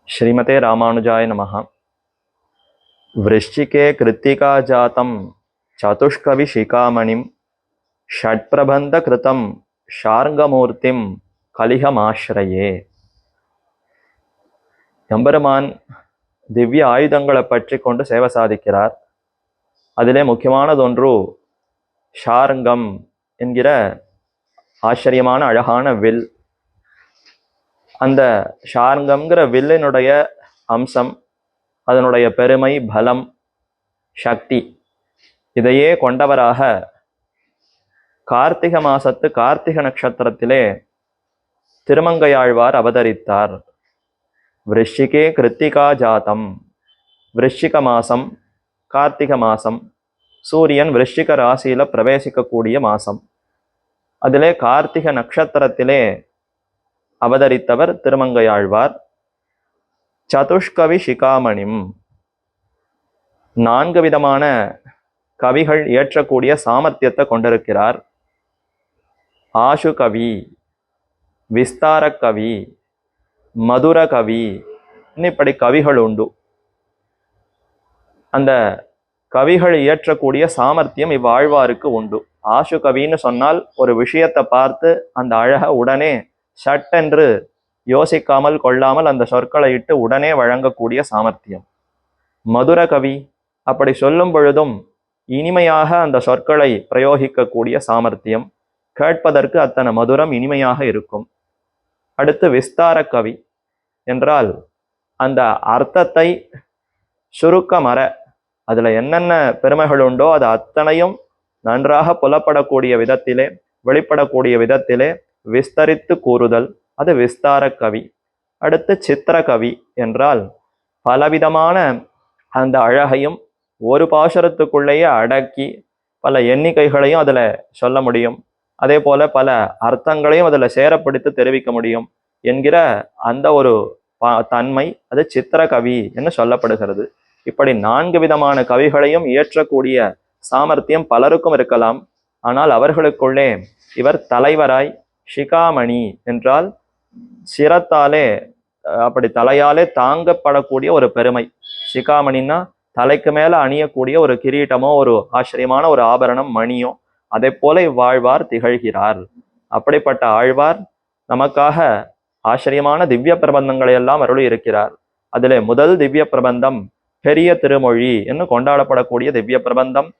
श्रीमते रामानुजाय नमः। वृश्चिके कृत्तिका जातं चतुष्कविशिखामणिं षट्प्रबन्धकृतं शार्ङ्गमूर्तिं கலிகமாශ්ரயே. எம்பெருமான் திவ்ய ஆயுதங்களை பற்றி கொண்டு சேவை சாதிக்கிறார். அதிலே முக்கியமானதொன்று ஷார்ங்கம் என்கிற ஆச்சரியமான அழகான வில். அந்த ஷார்ங்கம்ங்கிற வில்லினுடைய அம்சம், அதனுடைய பெருமை, பலம், சக்தி இதையே கொண்டவராக கார்த்திகை மாசத்து கார்த்திகை நட்சத்திரத்திலே திருமங்கையாழ்வார் அவதரித்தார். விருஷிகே கிருத்திகா ஜாதம். விருஷிக மாசம், கார்த்திகை மாசம், சூரியன் விருஷிக ராசியில பிரவேசிக்கக்கூடிய மாசம். அதிலே கார்த்திகை நட்சத்திரத்திலே அவதரித்தவர் திருமங்கையாழ்வார். சதுஷ்கவி சிகாமணிம், 4 விதமான கவிகள் இயற்றக்கூடிய சாமர்த்தியத்தை கொண்டிருக்கிறார். ஆஷு கவி, விஸ்தார கவி, மதுர கவி, இப்படி கவிகள் உண்டு. அந்த கவிகள் இயற்றக்கூடிய சாமர்த்தியம் இவ்வாழ்வாருக்கு உண்டு. ஆஷு கவின்னு சொன்னால் ஒரு விஷயத்தை பார்த்து அந்த அழக உடனே சட்டென்று யோசிக்காமல் கொள்ளாமல் அந்த சொற்களை இட்டு உடனே வழங்கக்கூடிய சாமர்த்தியம். மதுர கவி, அப்படி சொல்லும் பொழுதும் இனிமையாக அந்த சொற்களை பிரயோகிக்கக்கூடிய சாமர்த்தியம். கேட்பதற்கு அத்தனை மதுரம், இனிமையாக இருக்கும். அடுத்து விஸ்தார கவி என்றால் அந்த அர்த்தத்தை சுருக்கமற, அதுல என்னென்ன பெருமைகள் உண்டோ அது அத்தனையும் நன்றாக புலப்படக்கூடிய விதத்திலே, வெளிப்படக்கூடிய விதத்திலே விஸ்தரித்து கூறுதல், அது விஸ்தார கவி. அடுத்து சித்திர கவி என்றால் பலவிதமான அந்த அழகையும் ஒரு பாசுரத்துக்குள்ளேயே அடக்கி பல எண்ணிக்கைகளையும் அதில் சொல்ல முடியும். அதே போல பல அர்த்தங்களையும் அதில் சேரப்படுத்தி தெரிவிக்க முடியும் என்கிற அந்த ஒரு தன்மை, அது சித்திர கவி என்று சொல்லப்படுகிறது. இப்படி 4 விதமான கவிகளையும் இயற்றக்கூடிய சாமர்த்தியம் பலருக்கும் இருக்கலாம். ஆனால் அவர்களுக்குள்ளே இவர் தலைவராய் ஷிகாமணி என்றால் சிரத்தாலே, அப்படி தலையாலே தாங்கப்படக்கூடிய ஒரு பெருமை. ஷிகாமணின்னா தலைக்கு மேல அணியக்கூடிய ஒரு கிரீட்டமோ ஒரு ஆச்சரியமான ஒரு ஆபரணம், மணியோ, அதை போல இவ்வாழ்வார் திகழ்கிறார். அப்படிப்பட்ட ஆழ்வார் நமக்காக ஆச்சரியமான திவ்ய பிரபந்தங்களை எல்லாம் அருளி இருக்கிறார். அதிலே முதல் திவ்ய பிரபந்தம் பெரிய திருமொழி என்று கொண்டாடப்படக்கூடிய திவ்ய பிரபந்தம்.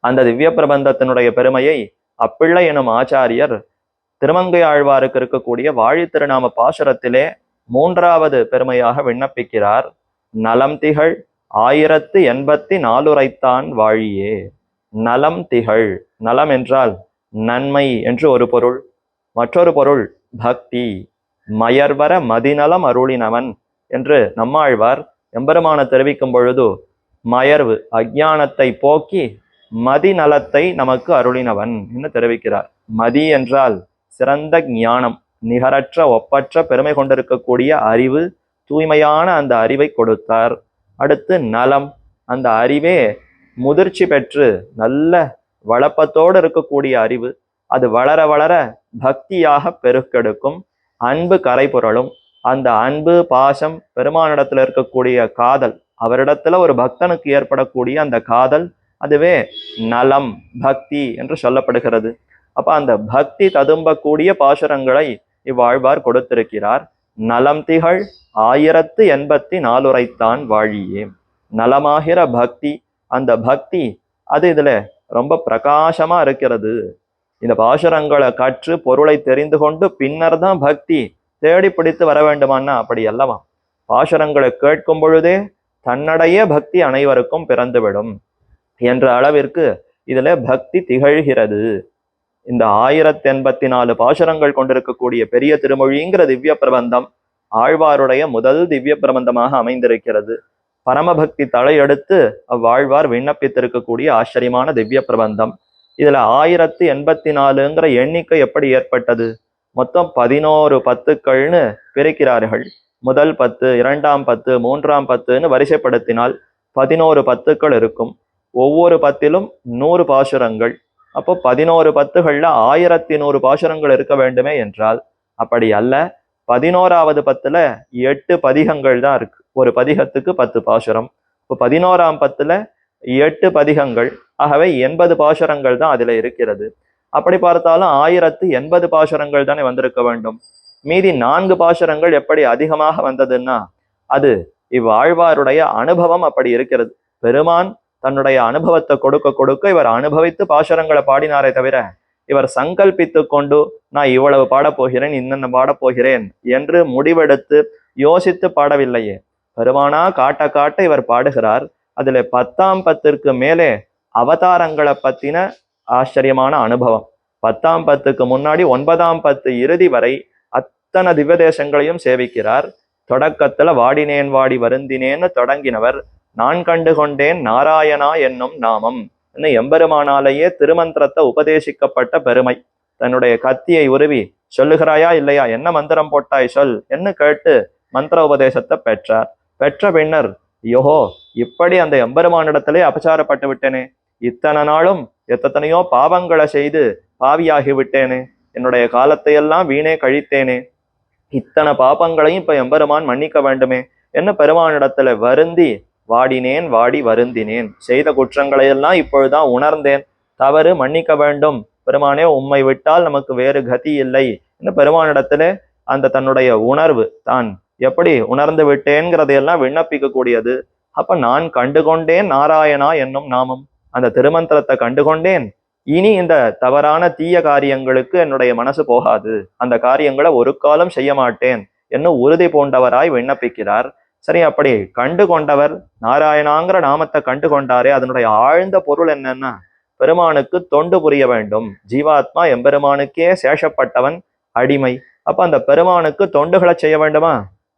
அந்த திவ்ய பிரபந்தத்தினுடைய பெருமையை அப்பிள்ளை எனும் ஆச்சாரியர் திருமங்கை ஆழ்வாருக்கு இருக்கக்கூடிய வாழி திருநாம பாசுரத்திலே 3வது பெருமையாக விண்ணப்பிக்கிறார். நலம் திகழ் 1084 உரைத்தான் வாழியே. நலம் திகழ், நலம் என்றால் நன்மை என்று ஒரு பொருள். மற்றொரு பொருள் பக்தி. மயர்வர மதிநலம் அருளினவன் என்று நம்மாழ்வார் எம்பெருமான தெரிவிக்கும் பொழுது மயர்வு, அஞ்ஞானத்தை போக்கி மதிநலத்தை நமக்கு அருளினவன் என்று தெரிவிக்கிறார். மதி என்றால் சிறந்த ஞானம், நிகரற்ற ஒப்பற்ற பெருமை கொண்டிருக்கக்கூடிய அறிவு, தூய்மையான அந்த அறிவை கொடுத்தார். அடுத்து நலம், அந்த அறிவே முதிர்ச்சி பெற்று நல்ல வளப்பத்தோடு இருக்கக்கூடிய அறிவு. அது வளர வளர பக்தியாக பெருக்கெடுக்கும். அன்பு கரை புரளும். அந்த அன்பு, பாசம், பெருமானிடத்துல இருக்கக்கூடிய காதல், அவரிடத்துல ஒரு பக்தனுக்கு ஏற்படக்கூடிய அந்த காதல், அதுவே நலம், பக்தி என்று சொல்லப்படுகிறது. அப்ப அந்த பக்தி ததும்பக்கூடிய பாசுரங்களை இவ்வாழ்வார் கொடுத்திருக்கிறார். நலம் திகழ் 1084 உரைத்தான் வாழியே. நலமாகிற பக்தி, அந்த பக்தி அது இதுல ரொம்ப பிரகாசமா இருக்கிறது. இந்த பாசுரங்களை கற்று பொருளை தெரிந்து கொண்டு பின்னர் தான் பக்தி தேடி பிடித்து வர வேண்டுமானா அப்படி அல்லவா. பாசுரங்களை கேட்கும் பொழுதே தன்னடைய பக்தி அனைவருக்கும் பிறந்துவிடும் என்ற அளவிற்கு இதுல பக்தி திகழ்கிறது. இந்த 1084 பாசுரங்கள் கொண்டிருக்கக்கூடிய பெரிய திருமொழிங்கிற திவ்ய பிரபந்தம் ஆழ்வாருடைய முதல் திவ்ய பிரபந்தமாக அமைந்திருக்கிறது. பரமபக்தி தலையெடுத்து அவ்வாழ்வார் விண்ணப்பித்திருக்கக்கூடிய ஆச்சரியமான திவ்ய பிரபந்தம். இதுல 1084ங்கிற எண்ணிக்கை எப்படி ஏற்பட்டது? மொத்தம் 11 பத்துக்கள்னு பிரிக்கிறார்கள். முதல் 10, 2ஆம் 10, 3ஆம் 10ன்னு வரிசைப்படுத்தினால் 11 பத்துக்கள் இருக்கும். ஒவ்வொரு 10லும் 100 பாசுரங்கள். அப்போ 11 பத்துகள்ல 1100 பாசுரங்கள் இருக்க வேண்டுமே என்றால் அப்படி அல்ல. 11வது பத்துல 8 பதிகங்கள் தான் இருக்கு. ஒரு பதிகத்துக்கு 10 பாசுரம். இப்போ 11ஆம் பத்துல 8 பதிகங்கள், ஆகவே 80 பாசுரங்கள் தான் அதுல இருக்கிறது. அப்படி பார்த்தாலும் 1080 பாசுரங்கள் தானே வந்திருக்க வேண்டும். மீதி 4 பாசுரங்கள் எப்படி அதிகமாக வந்ததுன்னா, அது இவ்வாழ்வாருடைய அனுபவம் அப்படி இருக்கிறது. பெருமான் தன்னுடைய அனுபவத்தை கொடுக்க கொடுக்க இவர் அனுபவித்து பாசுரங்களை பாடினாரே தவிர, இவர் சங்கல்பித்து கொண்டு நான் இவ்வளவு பாடப்போகிறேன், இன்னென்ன பாடப்போகிறேன் என்று முடிவெடுத்து யோசித்து பாடவில்லையே. பெருமானா காட்ட காட்ட இவர் பாடுகிறார். அதுல 10ஆம் பத்திற்கு மேலே அவதாரங்களை பத்தின ஆச்சரியமான அனுபவம். 10ஆம் பத்துக்கு முன்னாடி 9ஆம் பத்து இறுதி வரை அத்தனை திவ்ய தேசங்களையும் சேவிக்கிறார். தொடக்கத்துல வாடினேன் வாடி வருந்தினேன்னு தொடங்கினவர் நான் கண்டு கொண்டேன் நாராயணா என்னும் நாமம் என்ன எம்பெருமானாலேயே திருமந்திரத்தை உபதேசிக்கப்பட்ட பெருமை. தன்னுடைய கத்தியை உருவி சொல்லுகிறாயா இல்லையா, என்ன மந்திரம் போட்டாய் சொல் என்று கேட்டு மந்திர உபதேசத்தை பெற்றார். பெற்ற பின்னர் யோஹோ, இப்படி அந்த எம்பெருமானிடத்திலே அபச்சாரப்பட்டு விட்டேனே, இத்தனை நாளும் எத்தனையோ பாவங்களை செய்து பாவியாகி விட்டேனே, என்னுடைய காலத்தை எல்லாம் வீணே கழித்தேனே, இத்தனை பாபங்களையும் இப்ப எம்பெருமான் மன்னிக்க வேண்டுமே என்ன பெருமானிடத்துல வருந்தி வாடினேன் வாடி வருந்தினேன், செய்த குற்றங்களை எல்லாம் இப்பொழுதுதான் உணர்ந்தேன், தவறு மன்னிக்க வேண்டும் பெருமானே, உம்மை விட்டால் நமக்கு வேறு கதி இல்லை என்று பெருமானிடத்துல அந்த தன்னுடைய உணர்வு தான் எப்படி உணர்ந்து விட்டேங்கிறதையெல்லாம் விண்ணப்பிக்க கூடியது. அப்ப நான் கண்டுகொண்டேன் நாராயணா என்னும் நாமம், அந்த திருமந்திரத்தை கண்டுகொண்டேன், இனி இந்த தவறான தீய காரியங்களுக்கு என்னுடைய மனசு போகாது, அந்த காரியங்களை ஒரு காலம் செய்ய மாட்டேன் என்று உறுதி பூண்டவராய் விண்ணப்பிக்கிறார். சரி, அப்படி கண்டு கொண்டவர் நாராயணாங்கிற நாமத்தை கண்டு கொண்டாரே, அதனுடைய ஆழ்ந்த பொருள் என்னன்னா, பெருமானுக்கு தொண்டு புரிய வேண்டும். ஜீவாத்மா எம்பெருமானுக்கே சேஷப்பட்டவன், அடிமை. அப்ப அந்த பெருமானுக்கு தொண்டுகளை செய்ய வேண்டுமா?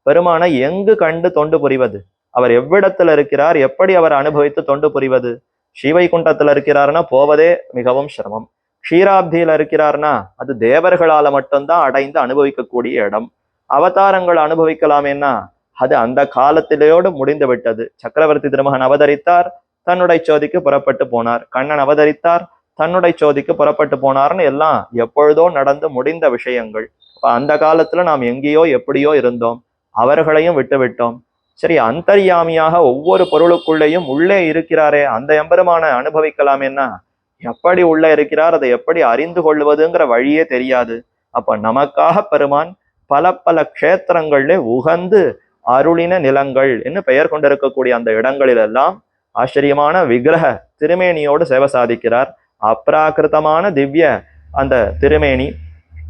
பெருமானை எங்கு கண்டு தொண்டு புரிவது? அவர் எவ்விடத்துல இருக்கிறார், எப்படி அவர் அனுபவித்து தொண்டு புரிவது? ஸ்ரீவைகுண்டத்துல இருக்கிறார்னா போவதே மிகவும் சிரமம். க்ஷீராப்தியில இருக்கிறார்னா அது தேவர்களால மட்டும்தான் அடைந்து அனுபவிக்கக்கூடிய இடம். அவதாரங்கள் அனுபவிக்கலாமேன்னா அது அந்த காலத்திலேயோடு முடிந்து விட்டது. சக்கரவர்த்தி திருமகன் அவதரித்தார், தன்னுடைய சோதிக்கு புறப்பட்டு போனார். கண்ணன் அவதரித்தார், தன்னுடைய சோதிக்கு புறப்பட்டு போனார்னு எல்லாம் எப்பொழுதோ நடந்து முடிந்த விஷயங்கள். அந்த காலத்துல நாம் எங்கேயோ எப்படியோ இருந்தோம், அவர்களையும் விட்டுவிட்டோம். சரி, அந்தர்யாமியாக ஒவ்வொரு பொருளுக்குள்ளேயும் உள்ளே இருக்கிறாரே, அந்த எம்பெருமான அனுபவிக்கலாமேன்னா எப்படி உள்ளே இருக்கிறார், அதை எப்படி அறிந்து கொள்வதுங்கிற வழியே தெரியாது. அப்ப நமக்காக பெருமான் பல பல க்ஷேத்திரங்கள்ல உகந்து அருளின நிலங்கள் என்று பெயர் கொண்டிருக்கக்கூடிய அந்த இடங்களிலெல்லாம் ஆச்சரியமான விக்கிரக திருமேனியோடு சேவை சாதிக்கிறார். அப்ராகிருதமான திவ்ய அந்த திருமேனி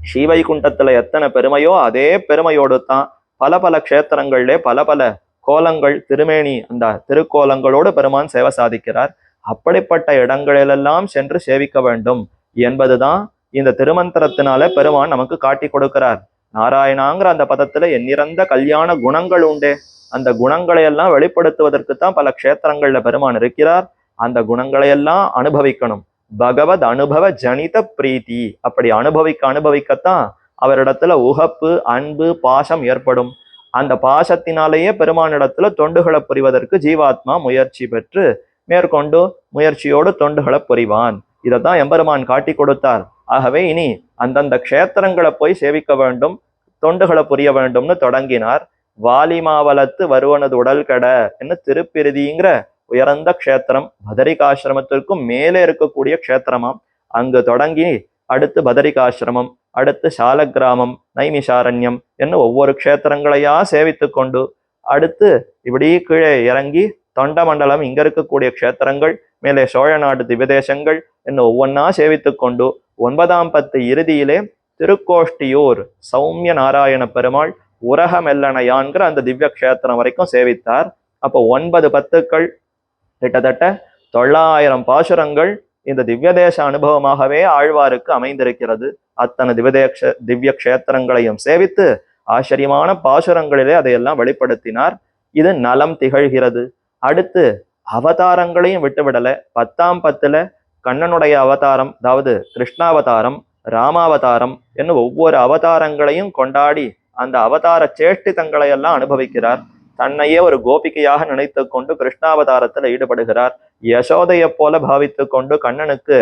ஸ்ரீவைகுண்டத்துல எத்தனை பெருமையோ அதே பெருமையோடு தான் பல பல க்ஷேத்திரங்கள்ல பல பல கோலங்கள் திருமேனி அந்த திருக்கோலங்களோடு பெருமான் சேவை சாதிக்கிறார். அப்படிப்பட்ட இடங்களிலெல்லாம் சென்று சேவிக்க வேண்டும் என்பதுதான் இந்த திருமந்திரத்தினால பெருமான் நமக்கு காட்டி கொடுக்கிறார். நாராயணாங்கிற அந்த பதத்துல எண்ணிறந்த கல்யாண குணங்கள் உண்டே, அந்த குணங்களை எல்லாம் வெளிப்படுத்துவதற்குத்தான் பல க்ஷேத்திரங்கள்ல பெருமான் இருக்கிறார். அந்த குணங்களையெல்லாம் அனுபவிக்கணும். பகவத் அனுபவ ஜனித பிரீத்தி, அப்படி அனுபவிக்கத்தான் அவரிடத்துல உகப்பு, அன்பு, பாசம் ஏற்படும். அந்த பாசத்தினாலேயே பெருமானிடத்துல தொண்டுகளை புரிவதற்கு ஜீவாத்மா முயற்சி பெற்று மேற்கொண்டு முயற்சியோடு தொண்டுகளை புரிவான். இதைத்தான் எம்பெருமான் காட்டி கொடுத்தார். ஆகவே இனி அந்தந்த க்ஷேத்திரங்களை போய் சேவிக்க வேண்டும், தொண்டுகளை புரிய வேண்டும்னு தொடங்கினார். வாலிமாவலத்து வருவனது உடல் கெட என்று திருப்பிருதிங்கிற உயர்ந்த க்ஷேத்திரம், பதரிகாசிரமத்திற்கும் மேலே இருக்கக்கூடிய க்ஷேத்திரமாம். அங்கு தொடங்கி அடுத்து பதரிகாசிரமம், அடுத்து சாலக்கிராமம், நைமிஷாரண்யம் என்று ஒவ்வொரு க்ஷேத்திரங்களையா சேவித்து கொண்டு அடுத்து இப்படி கீழே இறங்கி தொண்டமண்டலம், இங்க இருக்கக்கூடிய க்ஷேத்திரங்கள், மேலே சோழ நாடு திவ்யதேசங்கள் என்று ஒவ்வொன்னா சேவித்து கொண்டு 9ஆம் பத்து இறுதியிலே திருக்கோஷ்டியூர் சௌமிய நாராயண பெருமாள் உரகமெல்லனையான்கிற அந்த திவ்ய க்ஷேத்திரம் வரைக்கும் சேவித்தார். அப்போ 9 பத்துக்கள், கிட்டத்தட்ட 900 பாசுரங்கள் இந்த திவ்யதேச அனுபவமாகவே ஆழ்வாருக்கு அமைந்திருக்கிறது. அத்தனை திவ்ய க்ஷேத்திரங்களையும் சேவித்து ஆச்சரியமான பாசுரங்களிலே அதையெல்லாம் வெளிப்படுத்தினார். இது நலம் திகழ்கிறது. அடுத்து அவதாரங்களையும் விட்டுவிடல. 10ஆம் பத்துல கண்ணனுடைய அவதாரம், அதாவது கிருஷ்ணாவதாரம், ராமாவதாரம் என்று ஒவ்வொரு அவதாரங்களையும் கொண்டாடி அந்த அவதார சேஷ்டிதங்களை எல்லாம் அனுபவிக்கிறார். தன்னையே ஒரு கோபிகையாக நினைத்து கொண்டு கிருஷ்ணாவதாரத்துல ஈடுபடுகிறார். யசோதையை போல பாவித்து கொண்டு கண்ணனுக்கு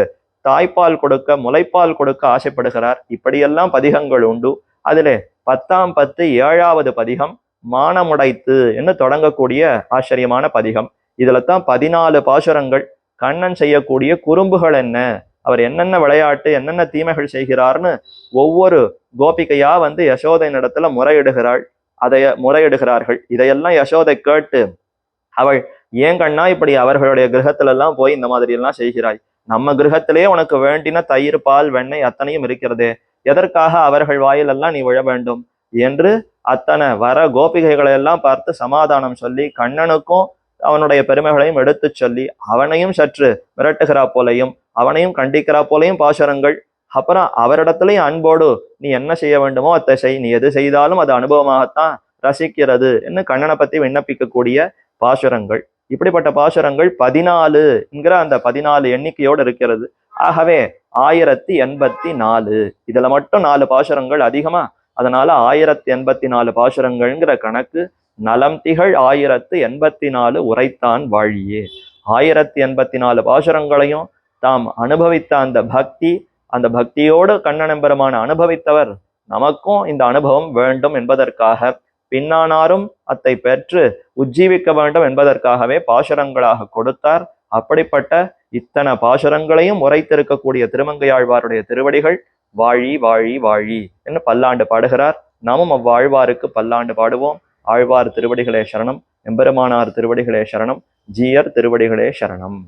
தாய்ப்பால் கொடுக்க, முலைப்பால் கொடுக்க ஆசைப்படுகிறார். இப்படியெல்லாம் பதிகங்கள் உண்டு. அதிலே 10ஆம் பத்து 7வது பதிகம் மானமுடைத்து என்று தொடங்கக்கூடிய ஆச்சரியமான பதிகம். இதுல தான் 14 பாசுரங்கள். கண்ணன் செய்யக்கூடிய குறும்புகள் என்ன, அவர் என்னென்ன விளையாட்டு என்னென்ன தீமைகள் செய்கிறார்னு ஒவ்வொரு கோபிகையா வந்து யசோதையின் இடத்துல முறையிடுகிறார்கள். இதையெல்லாம் யசோதை கேட்டு அவள், ஏன் கண்ணா இப்படி அவர்களுடைய கிரகத்துல எல்லாம் போய் இந்த மாதிரி எல்லாம் செய்கிறாய்? நம்ம கிரகத்திலேயே உனக்கு வேண்டின தயிர் பால் வெண்ணெய் அத்தனையும் இருக்கிறதே, எதற்காக அவர்கள் வாயிலெல்லாம் நீ விழ வேண்டும் என்று அத்தனை வர கோபிகைகளை எல்லாம் பார்த்து சமாதானம் சொல்லி கண்ணனுக்கும் அவனுடைய பெருமைகளையும் எடுத்து சொல்லி அவனையும் சற்று மிரட்டுகிறா போலையும் அவனையும் கண்டிக்கிறா போலையும் பாசுரங்கள். அப்புறம் அவரிடத்துலயும் அன்போடு நீ என்ன செய்ய வேண்டுமோ அத்தை செய், நீ எது செய்தாலும் அது அனுபவமாகத்தான் ரசிக்கிறது என்று கண்ணனை பத்தி விண்ணப்பிக்கக்கூடிய பாசுரங்கள். இப்படிப்பட்ட பாசுரங்கள் 14 என்கிற அந்த 14 எண்ணிக்கையோடு இருக்கிறது. ஆகவே 1084. இதுல மட்டும் 4 பாசுரங்கள் அதிகமா, அதனால 1084 பாசுரங்கள்ங்கிற கணக்கு. நலம் திகழ் 1084 உரைத்தான் வாழியே. 1084 பாசுரங்களையும் தாம் அனுபவித்த அந்த பக்தி, அந்த பக்தியோடு கண்ணன் பெருமான அனுபவித்தவர் நமக்கும் இந்த அனுபவம் வேண்டும் என்பதற்காக, பின்னானாரும் அத்தை பெற்று உஜ்ஜீவிக்க வேண்டும் என்பதற்காகவே பாசுரங்களாக கொடுத்தார். அப்படிப்பட்ட இத்தனை பாசுரங்களையும் உரைத்திருக்கக்கூடிய திருமங்கையாழ்வாருடைய திருவடிகள் வாழி வாழி வாழி என்று பல்லாண்டு பாடுகிறார். நாமும் அவ்வாழ்வாருக்கு பல்லாண்டு பாடுவோம். ஆழ்வார் திருவடிகளே சரணம், எம்பெருமானார் திருவடிகளே சரணம், ஜீயர் திருவடிகளே சரணம்.